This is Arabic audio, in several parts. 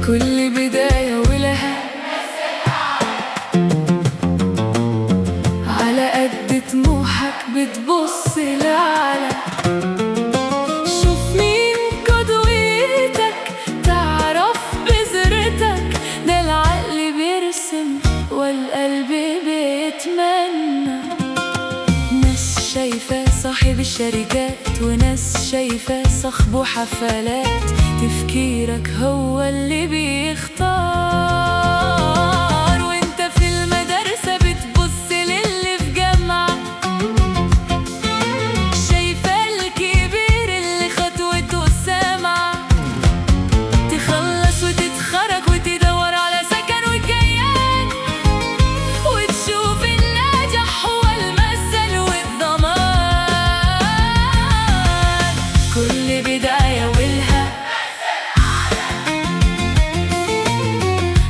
كل بداية ولها على قد طموحك بتبص لأعلى. شوف مين قدوتك، تعرف بذرتك، ده العقل بيرسم والقلب بيتمنى. ناس شايفة صاحب الشركات، وناس شايفة صاحبه حفلات. تفكيرك هو اللي بيختار، وانت في المدرسة بتبص للي في جامعة. شايفة الكبير اللي خطوته سامعة، تخلص وتتخرج وتدور على سكن وكيان، وتشوف الناجح هو المثل والضمان. كل بداية ولها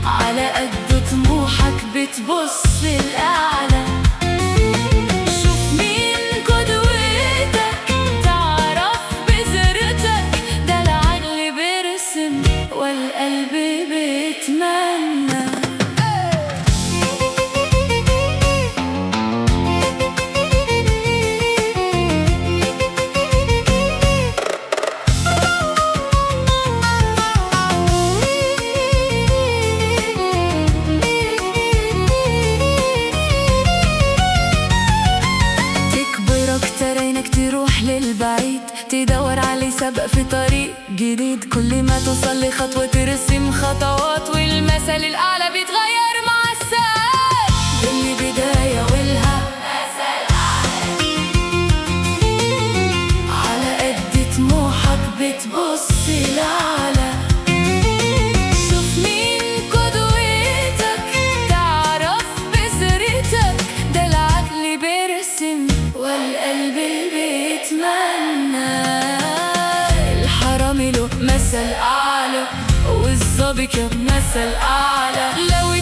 على قد طموحك بتبص لأعلى. شوف مين قدوتك، تعرف بذرتك، ده العقل بيرسم والقلب بيتمنى. تروح للبعيد، تدور على سبق في طريق جديد. كل ما توصل لخطوة ترسم خطوات، والمثل الأعلى بيتغير مع الساعات. كل بداية ولها مثل أعلى، على قد طموحك بتبص لأعلى. شوف مين قدوتك، تعرف بذرتك، ده العقل بيرسم والقلب بيتمنى. الحرامي له مثل أعلى، والظابط له مثل أعلى. لو